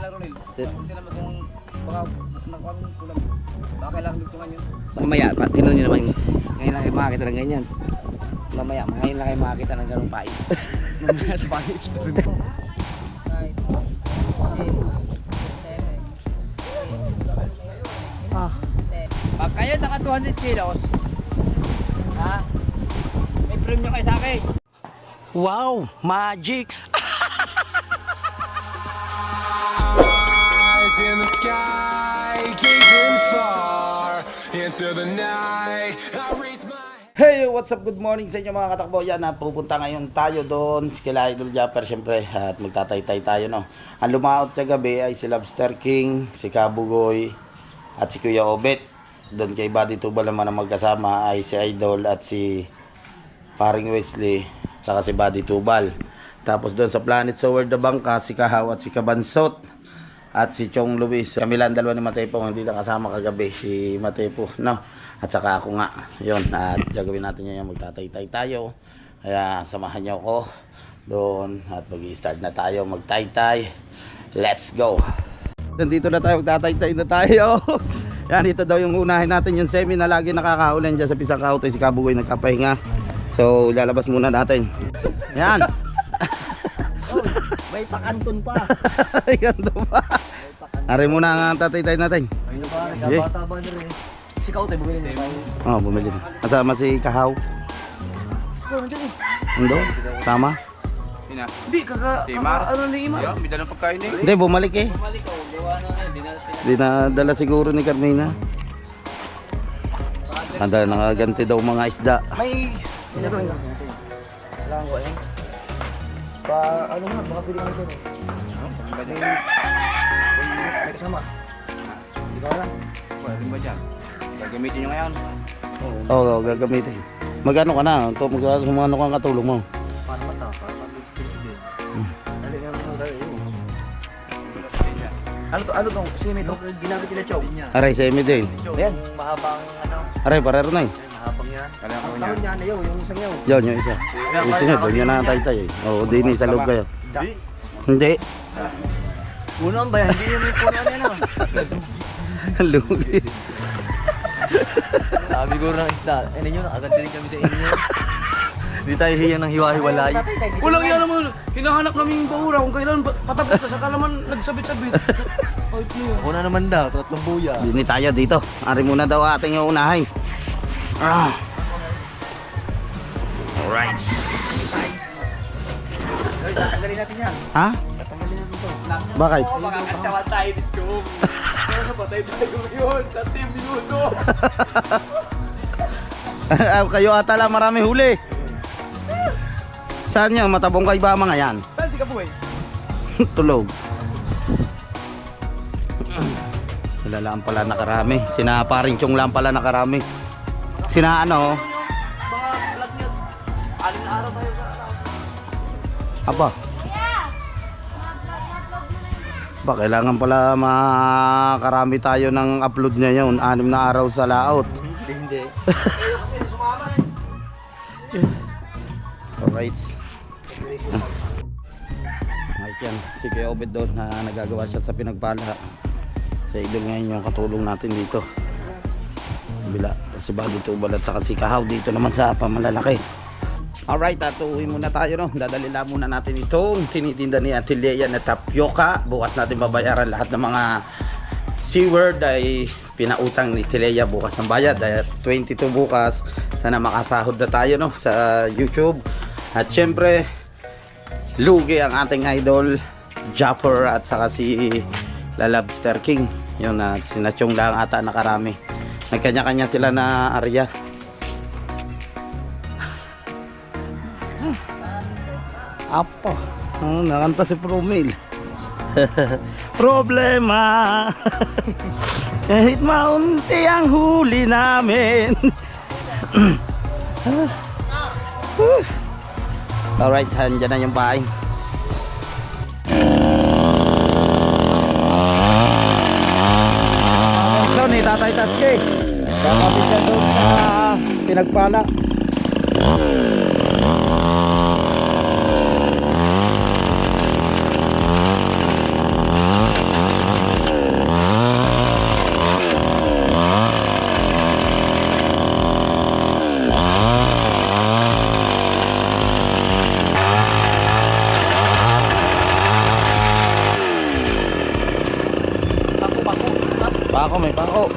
lang Ronel. Hindi naman kung baka kulang. Baka kailangan dugtungan yun. Mamaya, tinan nyo naman, ngayon lang kayo makakita ng ganyan. Mamaya, ngayon lang kayo makakita ng ganung pait. Mamaya sa pangit experiment. 5, 6, 7. Pag kayo naka 200 kilos, ha? May premium kayo sa akin. Wow, magic! Eyes in the sky, gazing far into the night. I raise my Hey, what's up? Good morning sa inyo mga katakbo. Yan, pupunta ngayon tayo doon kila Idol Japper syempre at magtataytay tayo, no. Ang lumaot sa gabi ay si Lobster King, si Kabugoy at si Kuya Obet. Doon kay Buddy Tubal naman ang magkasama ay si Idol at si Paring Wesley saka si Buddy Tubal. Tapos doon sa Planet Sower the Bangka, si Kahaw at si Kabansot at si Chong Luis. Kami lang dalawa ni Matepo, hindi na kasama kagabi si Matepo, no. At saka ako nga, yun, at gagawin natin yan, magtataytay tayo. Kaya samahan nyo ako doon at mag-i-start na tayo magtaytay. Let's go! Nandito na tayo, magtataytay na tayo. Yan, ito daw yung unahin natin, yung semi na lagi nakakahulan dyan sa Pisang Kautoy. Si Kabugoy nagkapahinga. So, lalabas muna natin. Yan! Oh, may pakanton pa. May kanto pa. Ari muna ang tataytay natin. Ayun na ba, nagkabata ba na rin? Si Kautoy, bumili na tayo. Oh, bumili na. Kasama si Kahaw. Siguro, nandiyan eh. Hindi? Sama? Hindi, ano na ima? Ayun, may dalang pagkain eh. Hindi, bumalik eh. Bumalik ko, gawa na ngayon, Dinadala siguro ni Carmina. Handa nakaganti daw mga isda. May, ano ba yun? Kailangan ko eh. Ano nga, baka pwede kami doon eh. May kasama. Hindi ka lang. Pwede ba dyan? Gagamitin nyo ngayon. Oo, gagamitin. Magano ka na? Magano ka ang katulong mo? Paano mata? Paano mabilis din? Dali nga mga dali yun. Ano tong simi to? Ginamit nila chow. Aray, semi din. Ayan, mahabang ano. Aray, parero na eh. Mahabang yan. Kailangan ko Ang niya. tawag niya na yun, yung isang yaw. Yun, yung isa. Yung isa nyo, doon yun na tay-tay eh. Oo, din sa loob kayo. Hindi. Puno ba yan? Hindi yung may puno yan ah. Lugi. Sabi ko ng isda, ninyo, nakaganti rin kami sa inyo. Hindi tayo hiyang ng hiwa-hiwalay. Walang yan naman. Hinahanap namin yung bahura kung kailan patapos na. Saka naman nagsabit-sabit. Una naman daw, tatlong buya. Dini tayo dito. Ari muna daw ating unahin. Ah. Alright. Tanggalin natin yan. Ha? Tanggalin natin to. Bakit? Oo, makakatsawan tayo ni Chum. Kaya patay tayo ngayon sa team minuto. Kayo ata lang marami huli. Saan nyo? Matabong kay ba mga yan? Saan si Kabuhay? Tulog. Sila lang pala nakarami. Sina Paring Chong lang pala nakarami. Sina ano? Mga vlog niya. 6 na araw tayo sa araw. Aba. Ba, kailangan pala makarami tayo ng upload niya yun. 6 na araw sa laot. Hindi. Kayo kasi sumama eh. Alright. Alright yan. Si Kuya Obed doon na nagagawa siya sa pinagpala. Sa idol ngayon yung katulong natin dito. Bila. Si Buddy Tubal at saka si Kahaw dito naman sa pamalalaki. Alright, uwi muna tayo, no. Dadalila muna natin itong tinitinda ni Ate Lea na tapioca. Bukas natin babayaran lahat ng mga SeaWorld ay pinautang ni Ate Lea bukas ng bayad. 22 bukas. Sana makasahod na tayo, no, sa YouTube. At syempre, lugi ang ating idol Japper at saka si Lobster King. Yun na, sinachong lang ata nakarami. Nagkanya-kanya sila na area. Apa? Nakanta si Promil. Problema. Kahit maunti ang huli namin. Alright, andyan na yung bahay. So, ni Tatay Tatske. Kakapit ka doon sa pinagpala. Pako, may pako.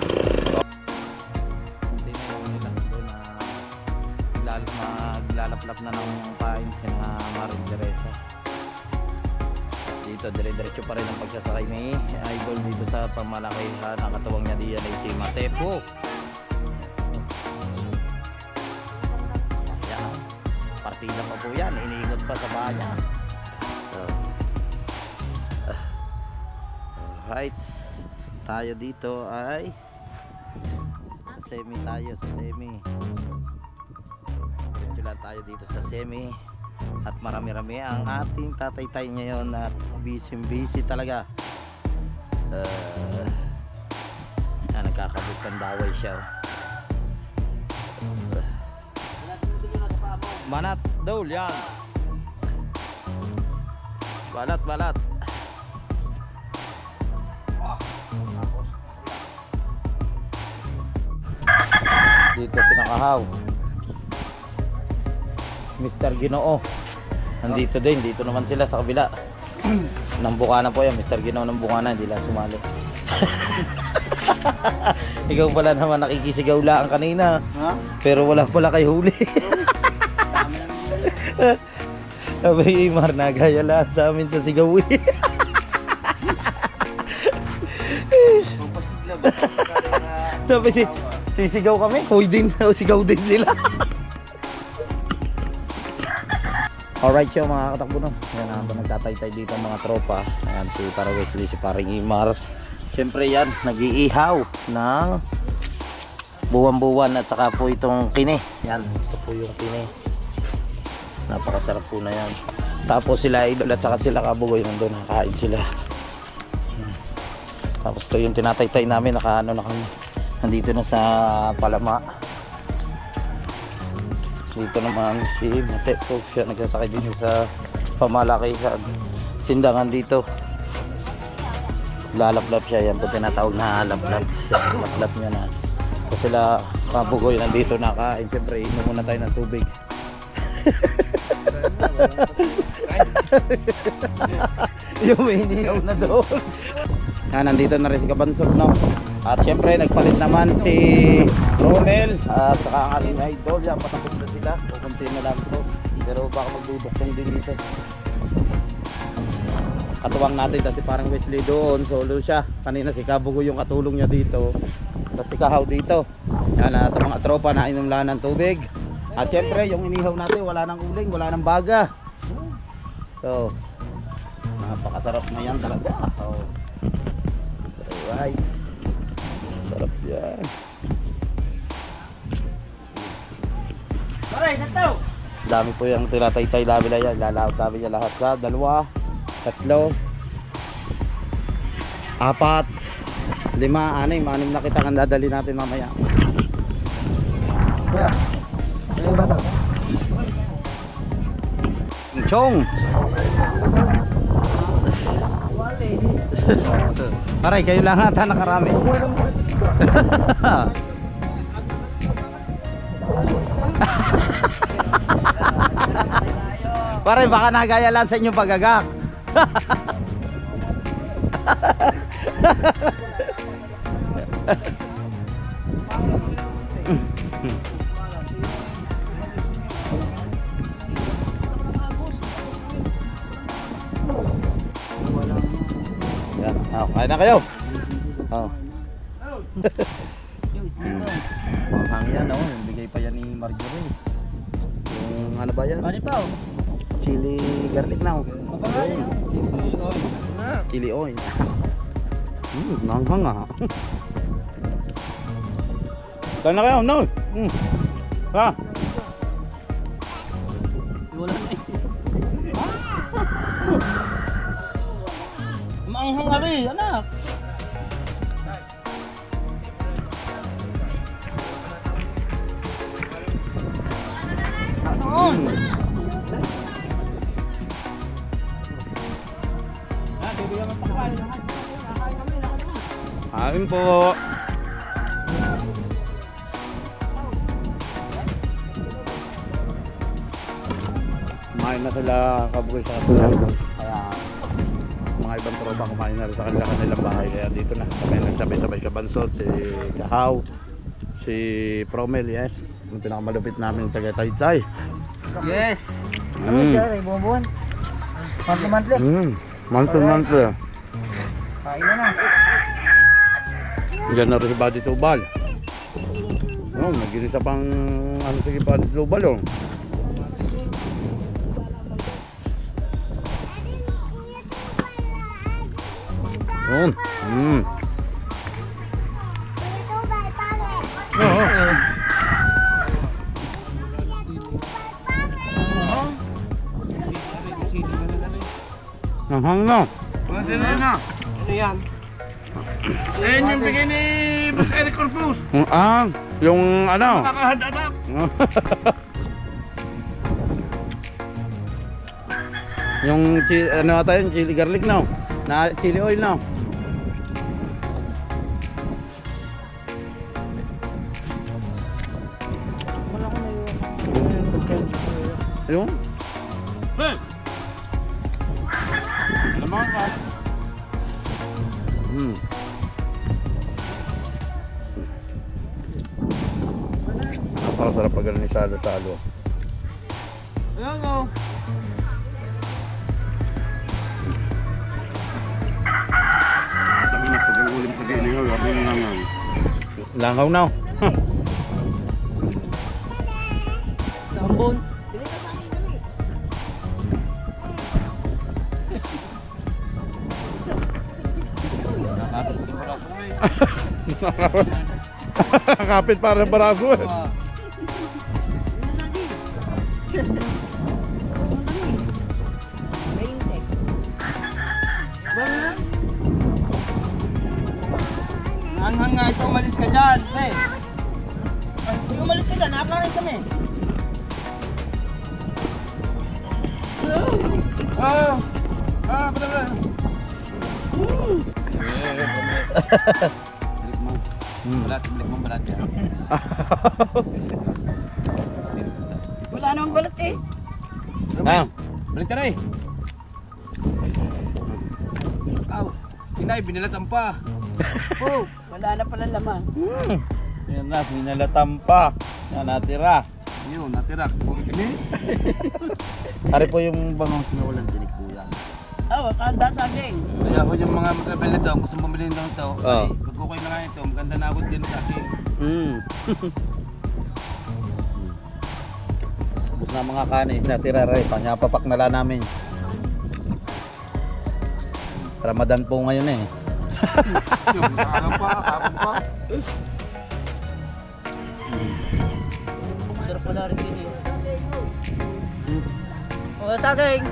Maglalaplap na ng pain si Maring Teresa. Dito dire-diretso pa rin ang pagsasakay ni Idol dito sa pamalakihan. Ang katuwang niya diyan ay si Matepo. Yan, partida pa po yan, iniikot pa sa banya. So, alright, tayo dito ay sa semi tayo, sa semi. Tayo dito sa semi at marami-rami ang ating tatay-tay ngayon at busy talaga. Nagkakabot ng daway siya. Manat daw yan. Balat. Dito sinakahaw. Mr. Ginoo. Nandito din, dito naman sila sa kabila. Nang Bukana po yan, Mr. Ginoo ng Bukana, hindi lang sumali. Ikaw pala naman nakikisigaw lang kanina. Pero wala pala kay huli. Sabi Imar, nagaya lang sa amin sa sigaw. Sabi sisigaw kami, huy din, sigaw din sila. Alright yo mga katakbo no. Yan habang nagtatay-tay dito ang mga tropa. Ayan si Para Wesley, si Paring Imar. Siyempre yan, nag-iihaw ng buwan-buwan at saka po itong kini. Yan, ito po yung kini. Napakasarap po na yan. Tapos sila Idol at saka sila Kabugoy nandun, nakain sila. Tapos ito yung tinatay-tay namin, nakaano na kami. Nandito na sa Palama. Dito naman si Matepo, siya nagsasakay din sa pamalakihan. Sindangan dito. Lalaplap siya, yan po tinatawag na laplap. Laplap niya na. So sila Kabugoy nandito nakain. Siyempre, inom muna tayo ng tubig. Yung hinihaw na doon. Yan, nandito na rin si Kabansog no. At siyempre nagpalit naman si Romel at saka ang ating Idol. Yan, patapos na sila. Pupunti na lang ito. Pero baka magduduktong din dito. Katuwang natin kasi parang Wesley doon. Solo siya. Kanina si Kabugo yung katulong niya dito. Tapos si Kahaw dito. Yan, at ang mga tropa na inom lang ng tubig. At siyempre yung inihaw natin wala nang uling, wala nang baga. So napakasarap na yan talaga. Oh. Alright, sarap yan. Dami po yung tinatay-tay labi na yan. Lalaot namin niya lahat sa 2, 3, 4, 5, 6 na kita ang dadali natin mamaya. Ano ba ito? Chong! Paray, kayo lang ata nakarami. Paray, baka nagaya lang sa inyong pagagak. Yan, kain na kayo. Manghang yan, yung bigay pa yan ni Marjorie. Yung ano ba yan? Ano pa? Chili garlic na. Chili oil. Manghang ah. Kain na kayo, no? Ha? Wala na eh. Manghang ali, anak. Ano? Kain po. Kumain na sila Kabugoy sa katulang. Kaya mga ibang tropa kumain na rin sa kanilang bahay. Kaya dito na kami nagsabay-sabay kabansot, si Kahaw, si Promel, yes. Yung pinakamalupit namin yung Tagaytay. Yes. Ano siya, ay buwan-buwan. Monthly. Monthly. Kain na na. Diyan na rin si Buddy Tubal. Oh, nag-inisa pang ano sige Buddy Tubal oh. Nahang na. Pwede na na. Ano yan? Ayan yung bigay ni Boss Eric Corpus. Yung ano? Makakahad attack. Yung ano ata yun, chili garlic no? Na chili oil no? Ayun? Hey! Alam ka? Napakasarap pag ganun ni salo-salo. Ayan o. Langaw na. Sambon. Kapit para baraso eh. Hanghang nga ito, umalis ka dyan. Hey. Umalis ka dyan, nakakain kami. Betul-betul. Belik mo berat ya. Wala namang balat eh. Balik ka na eh. Aw, inay, binalatan pa. Oh, wala na pala laman. Yan na, minalatan pa. Yan natira. Yun, natira. Okay kami. Ari po yung bangong sinawalan tinik po yan. Oh, kanda saging. Kaya ko yung mga magkabili nito, kung gusto bumili nito, Oh. ay, pag-ukay na nga ito, maganda na ako din sa akin. Tapos na mga kanin natira rin. Panyapapak na lang namin. Ramadan po ngayon eh. Yung araw pa, hapon pa. Sarap pala rin din eh. Oh, saging.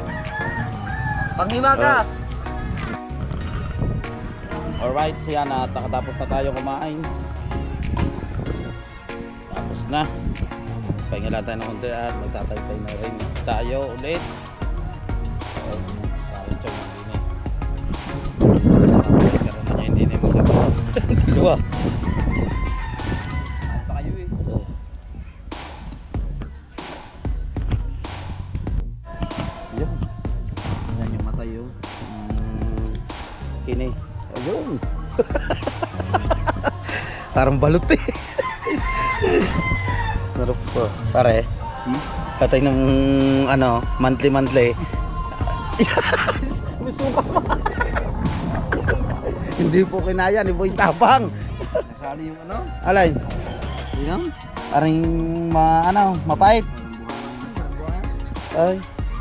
Panghimagas. Alright, siya na nakatapos na tayo kumain. Tapos na. Pahinga lang tayo ng konti at magtataytay na rin tayo ulit. Parang tiyong hindi na. Karoon na niya hindi na magkakaroon. Hindi ba? Mahal pa kayo eh. Yan. Yan yung mata yun. Kini. Ayun. Parang balot eh. Sarap po. Pare. Katay ng ano, monthly. Musuka mo. Hindi po kinaya ni Boy Tabang. Nasali yung ano? Alay. Yan? Aring mapait. Ay.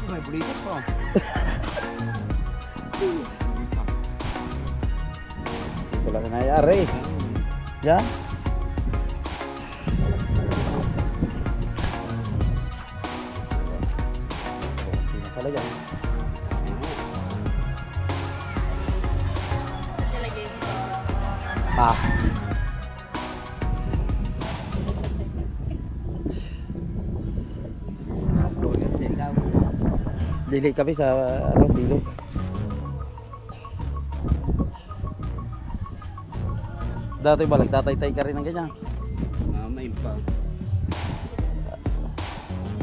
May bulitas pa. Hindi ko lang kinaya. Aray. Yan. Talaga. Ah. Dili kami sa ano, bilo. Dati ba nagtatay-tay ka rin ng ganyan? May pa.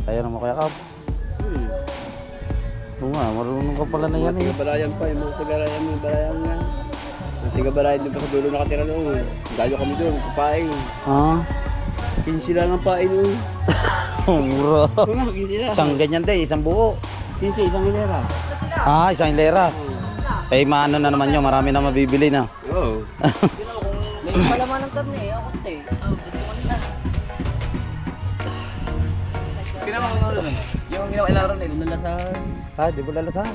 Kaya naman Kuya Kap. Oo nga, marunong ka pala na yan eh. Balayan pa, yung mga taga-balayan mo, balayan nga. Yung taga-balayan doon pa sa dulo nakatira noon. Dayo kami doon, kupain. Ah, 15 lang ang pain noon. mura. Oo nga, 15 lang. Isang ganyan din, isang buo. 15, isang hilera. Ah, isang hilera. Eh, maano na naman yun, marami na mabibili na. Oo. May palaman ng karne, ako te. Kinama ko doon. Yung ginawa ilaro nila. Nalasahan. Ah, di ba lalasan?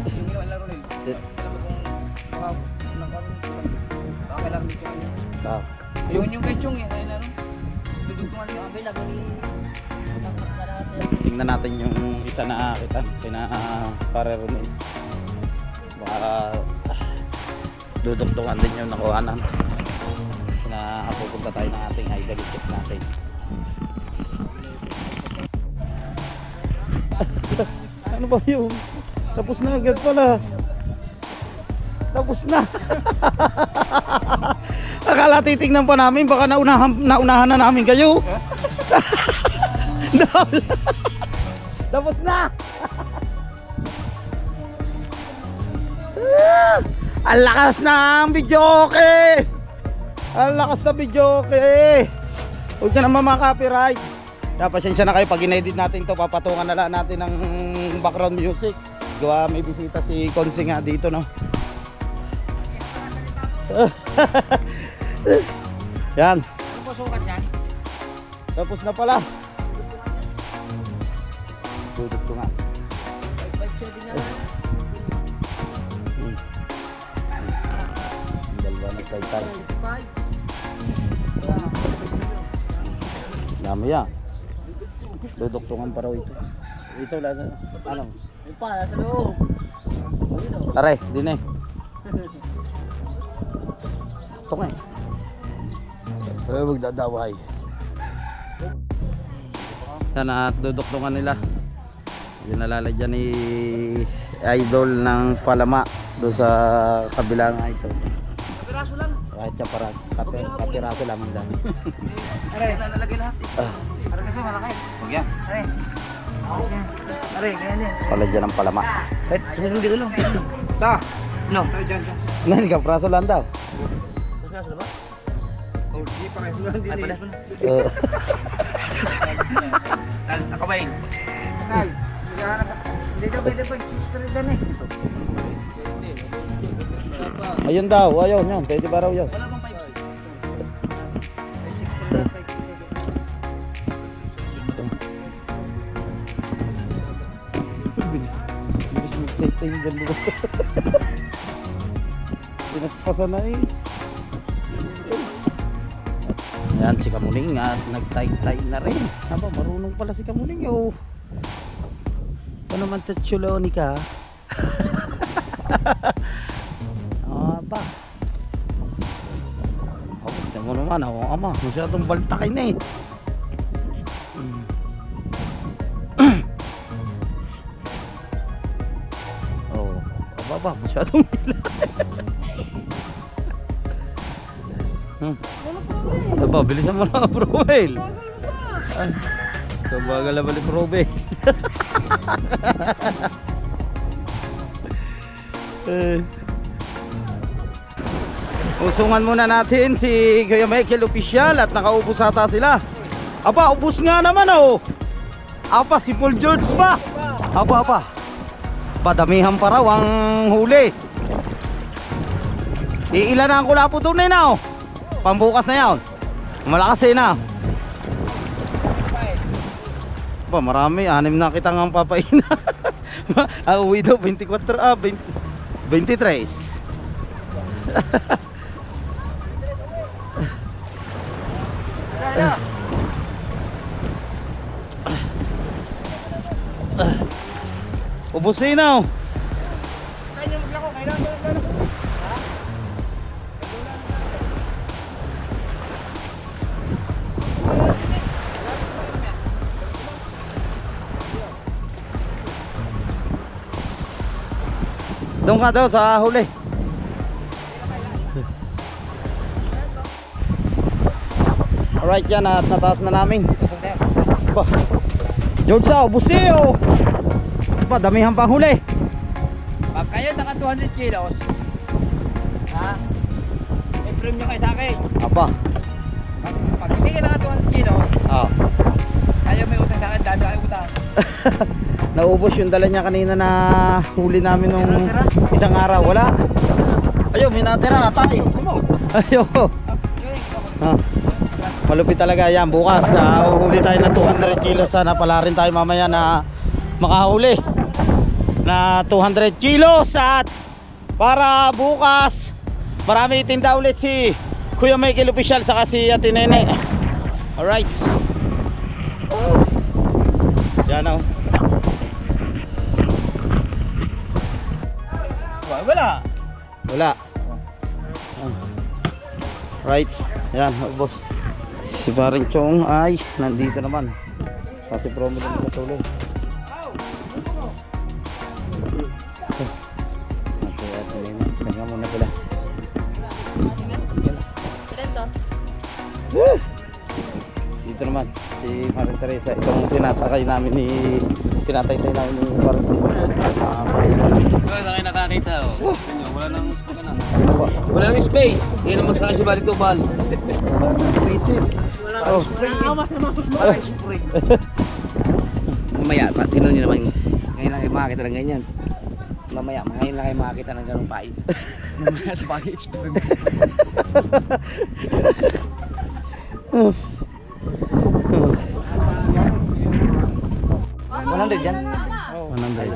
Yung ginawa ilaro nila. Alam mo kung baka lang dito. Ah, Yung kay Chong yan, ilaro. Dudugtungan yung Sabi lang, tatak na natin. tingnan natin yung isa na kita, pina-parero na yun. Baka dudugtungan din yung nakuhanan. Pupunta tayo ng ating idol, check natin. Ano ba yun? Tapos na agad pala. Tapos na. Akala titignan pa namin, baka naunahan na namin kayo. Tapos na. Ang lakas ng video, okay. Ang lakas na video, okay. Huwag ka naman maka-copyright. Kaya pasensya na kayo pag in-edit natin to, papatungan na lang natin ng background music. Gawa may bisita si Konsi nga dito, no. Yan. Ano po sukat yan? Tapos na pala. Dudok to nga. 557 na lang. Dalawa nagtay-tay. 5. Dami yan. Duduktungan pa raw ito. Ito lang. Ano? May pa, nasa loob. Tare, din eh. Ito nga eh. Magdadaway. Sana at duduktungan nila. Yung nalalagyan ni idol ng palama doon sa kabilang ito. Kapiraso lang. Kahit siya para kapiraso lang ang dami. Aray, nalalagay lahat. Ah, Aray kasi malaki. huwag yan. Aray. Aray, ganyan din. Palagyan ng palama. Eh, sumunod dito lang. Ta. No. Tayo dyan, dyan. Nani kapraso lang daw. Kapiraso na ba? Oh, di pa kayo lang din Ay, eh. palas mo na. Nakabayin. Ay, naghahanap. Hindi daw pwede pa. Sister din eh. Ayun daw, ayun yan. Pwede ba raw yun? Wala bang 5-6? Bilis mag-play yung ganda. Pinaspasa na eh. Yan si Kamuning at nagtay-tay na rin. Aba, marunong pala si Kamuning oh. Ano naman tatsuloni ka? Aba. Oh, tignan mo naman ako, ama. Masyadong baltakin na eh. Oh, aba, masyadong hila. Aba, bilisan mo na, Probel. Kabagal na balik, Probel. Usungan muna natin si Kuya Michael Official at nakaubos ata sila. Aba, ubos nga naman oh. Apa, si Paul George pa. Aba. Padamihan pa raw ang huli. Iilan na ang kulapo tunay na oh. Pambukas na yan. Malakas eh na. Aba, marami. 6 na kitang ang papaina. Uwi daw 23. Ubusin na oh. Kaya maglako, kailangan. Doon ka daw sa huli. Alright yan at nataas na namin. Ba, George, ubusin oh. pa, damihan pa huli. Pag kayo naka 200 kilos, ha? May premium kayo sa akin. Aba. Pag hindi ka naka 200 kilos, Oh. kayo may utang sa akin, dami kayo utang. Naubos yung dala niya kanina na huli namin nung isang araw. Wala. Ayun, may natira. Atay. Ayun. Ah. Malupit talaga yan. Bukas, uhuli tayo ng 200 kilos. Sana pala rin tayo mamaya na makahuli na 200 kilos. At para bukas, marami itinda ulit si Kuya Michael Official saka si Ate Nene. Alright. Yan o. Wala. Wala. Right. Yan, boss. Si Paring Chong ay nandito naman. Kasi promo din nakatulong. Kaya muna pala. Dito naman si Maring Teresa. Itong sinasakay namin ni tinatay-tay namin ni Paring Chong. Wala kayo nakakita oh. Wala nang wala nang space. Hindi na magsakay si Bali Tubal. Oh. Walang spring. Mamaya, tinunin nyo naman. Ngayon lang kayo makakita ng ganyan. Mamaya, ngayon lang kayo makakita ng ganong pain. Mamaya sa bagay spring. 100 yan? 100.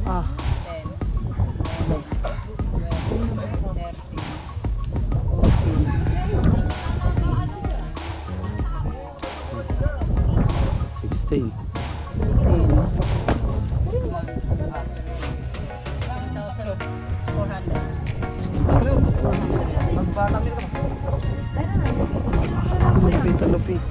Ah. $16. Lupit.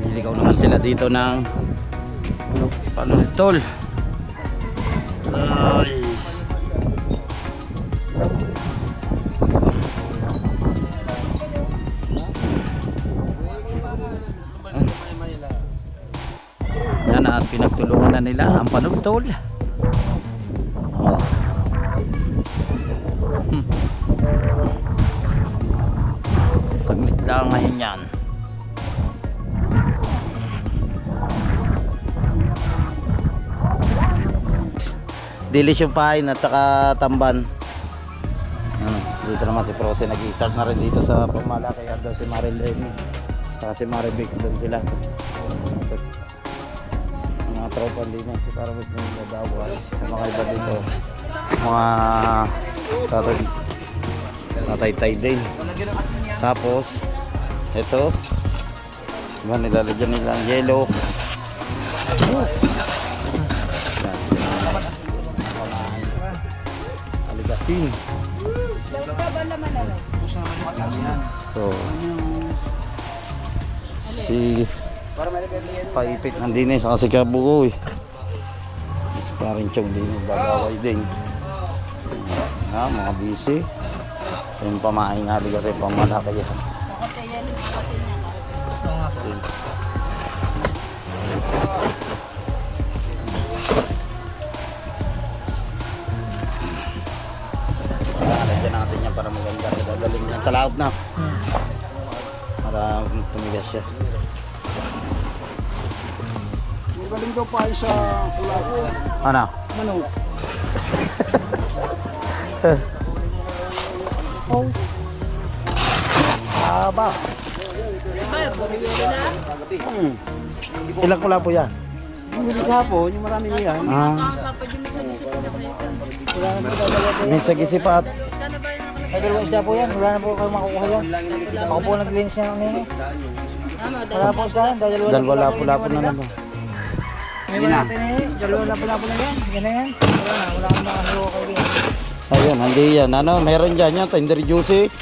Niligaw naman sila dito ng panultol. Ay. Yan at pinagtulungan na nila ang panultol. Oh. Saglit lang ngayon yan. Dilis yung pain at saka tamban. Ano, dito naman si Prose nag-i-start na rin dito sa Pamalakay. Doon si Marilyn saka si Marivic doon sila. Mga tropa din si Paramit na daw mga iba dito. Mga tatay din. Tapos ito nilalagyan nila ang yellow. Aligasin. So si Paipit nandini sa kasi Kabugoy. Si Paring Chong din bagaway din. Mga busy. Yung pamain nga di kasi pamalaki yan. Lagyan na kasi niya para maganda. Dadalhin niyan sa laot na. Para tumigas siya. Galing daw pa sa Kulago. Ano? Manok. Aba. Ilang kula po yan? Yung hapon, yung marami niyan. May sagisipat. Ay, dalawang isda po yan. Wala na po kayo makukuha yan. Ako po nag-lens niya ng nino. Wala po isda yan. Dalawa lapo-lapo na naman. May wala natin eh. Dalawa lapo-lapo na yan. Yan na yan. Wala kang makahiwa kayo yan. Ayun, hindi yan. Ano, meron dyan yan. Tender juicy.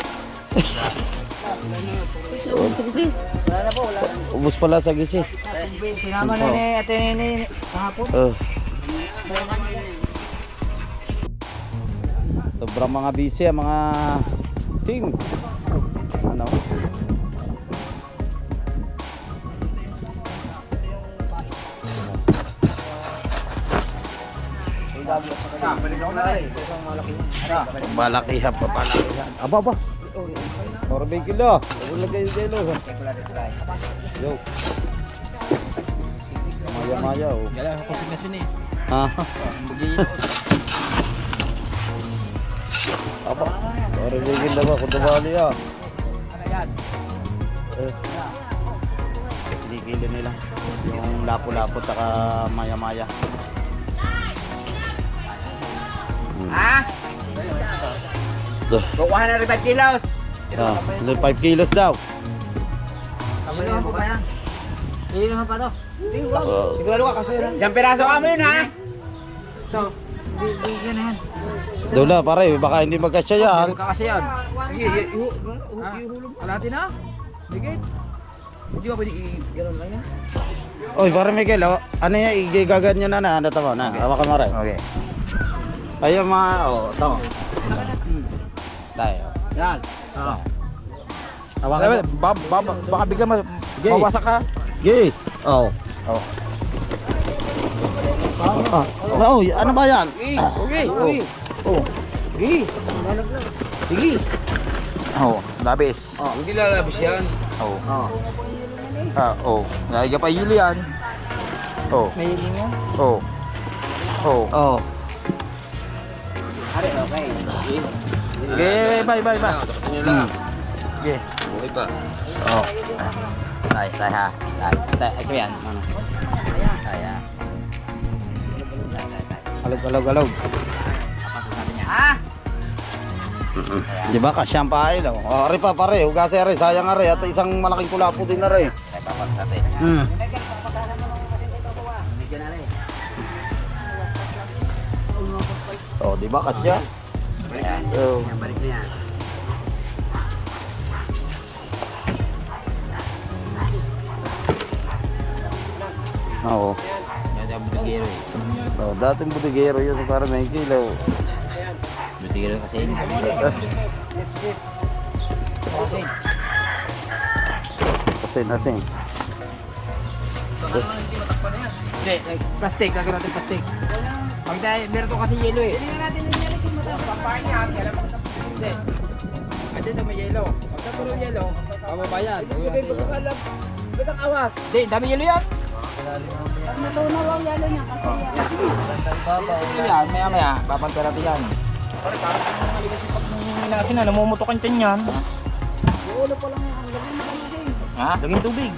Sige. Ubus pala sa gisi. Sinama na ni Ate Nene kahapon. Sobrang mga busy ang mga team. Ano? Balakihan pa balakihan. Aba. Para may kilo. Wala kayo delo. Yo. Maya oh. Gala ako signasyon eh. Ha? Aba. Para may kilo ba kung tumali ah. Ano yan? Hindi kilo nila. Yung lapo-lapo saka maya-maya. Ha? Ito. Kukuha na rin 5 kilos. 5 kilos daw. Kilo mo pa yan. Kilo mo pa to. Sigurado ka kasi yan. Isang piraso ka mo yun ha? Ito. Bigyan na yan. Dula pare, baka hindi magkasya yan. Huwag ka kasi yan. Sige, ihulog. Kalati na. Bigit. Hindi ba pwede i-gano'n lang yan? Oy, pare Miguel, oh. Ano yan, igagan nyo na. Ano tamo na? Hawakan mo rin. Okay. Ayun mga, tamo. Tayo. Yan. Hawakan mo. Baka bigyan mawasak ka. Gay. Oh. Ano ba yan? Okay. Oh. Sige. Sige. Oh, labis. Oh, hindi lalabas yan. Oh. Naiga pa hili yan. Oh. May hiling yan. Oh. Oh. Are, okay. Okay, bye. Nyo lang. Okay. Okay pa. Oh. Tay ha. Tay, yan. Ano? Tay ha. Alog. Ha? Di ba kasyang pahay daw? Oh, ari pa pare, hugasi ari, sayang ari at isang malaking kulapo din na rin. Tay papas natin. Bigyan na rin. Oh, di ba kasya? Oh. Yan, balik na yan. Oo. Yan ang butigero eh. Oh, dating butigero yun para may kilo. Butigero kasi yun. Asin. Hindi, plastic. Lagyan natin plastic. Pag dahil, meron to kasi yelo eh. Hindi na natin nilalisin mo ito. Pampahin niya. Hindi. Kasi ito may yelo. Pagka puro yelo, pababa yan. Ba't ang awas? Hindi, dami yelo yan. Matunaw ang yelo niya kasi yan. Yan, maya. Babantay natin yan. Kasi na, namumutok ang tiyan yan. Ulo pa lang ang gabi na kasi. Ha? Daming tubig.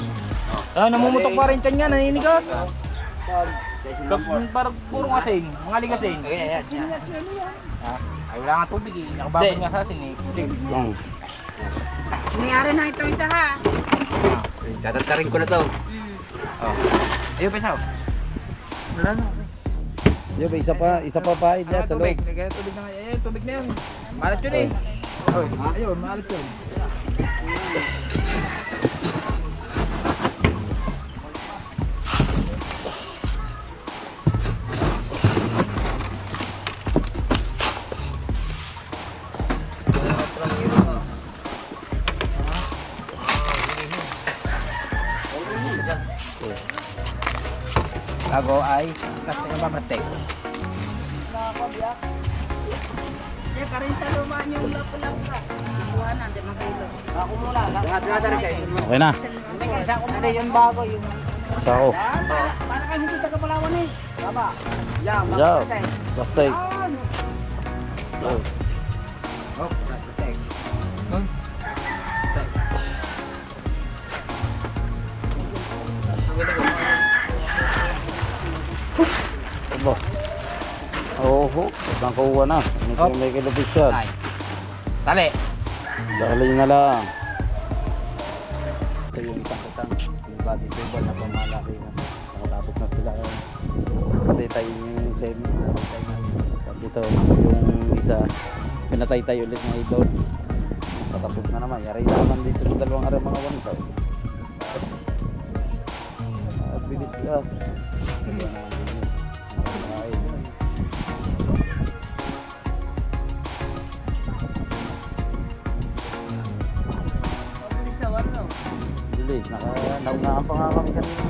Namumutok pa rin tiyan yan, naninigas. Parang puro kasing, mga ligasing. Okay, yan. Ay, wala nga tubig eh. Nakababad nga sa asin eh. Nangyari na ito isa ha. Tatatarin ko na to. Ayun pa isa. Wala na. Yo, isa pa pahid yan sa Tubig. loob. Lagyan tubig na nga. Ayun, tubig na yun. Malat yun eh. Ayun, malat yun. Bago ay plastic na ba plastic? Kaya ka rin sa lumaan yung lapu-lapu ka. Kuha na, di makilo. Ako muna. Okay na. May isa ko muna yung bago yung... Sako. Para kayo hindi taga-Palawan eh. Baba. Yan, Yo. Plastic. Oh. Oh, plastic. Aba. Oho, ibang kuha na. May kilopis yan. Ay. Tali. Dali na lang. Ito yung isang kutang. Yung body table na pamalaki na. Nakatapos na sila. Patay yung semi. Tapos ito, yung isa. Pinatay-tay ulit ng idol. Patapos na naman. Yari naman dito sa dalawang araw mga wanto. Bilis ka. Mabilis na, wala. Bilis, naungaan pa nga kami kanina.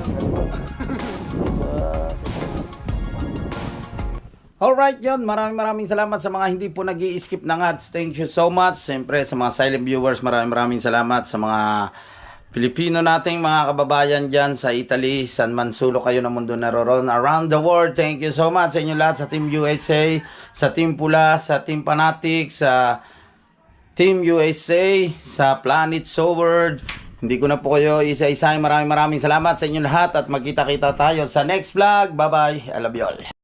Alright yun, maraming salamat sa mga hindi po nag skip ng ads. Thank you so much. Siyempre sa mga silent viewers, maraming salamat sa mga Pilipino nating mga kababayan dyan sa Italy, San Mansulo kayo ng mundo naroon around the world. Thank you so much sa inyo lahat, sa Team USA, sa Team Pula, sa Team Fanatic, sa Team USA, sa Planet Soward. Hindi ko na po kayo isa-isahin. Maraming salamat sa inyo lahat at magkita-kita tayo sa next vlog. Bye-bye. I love you all.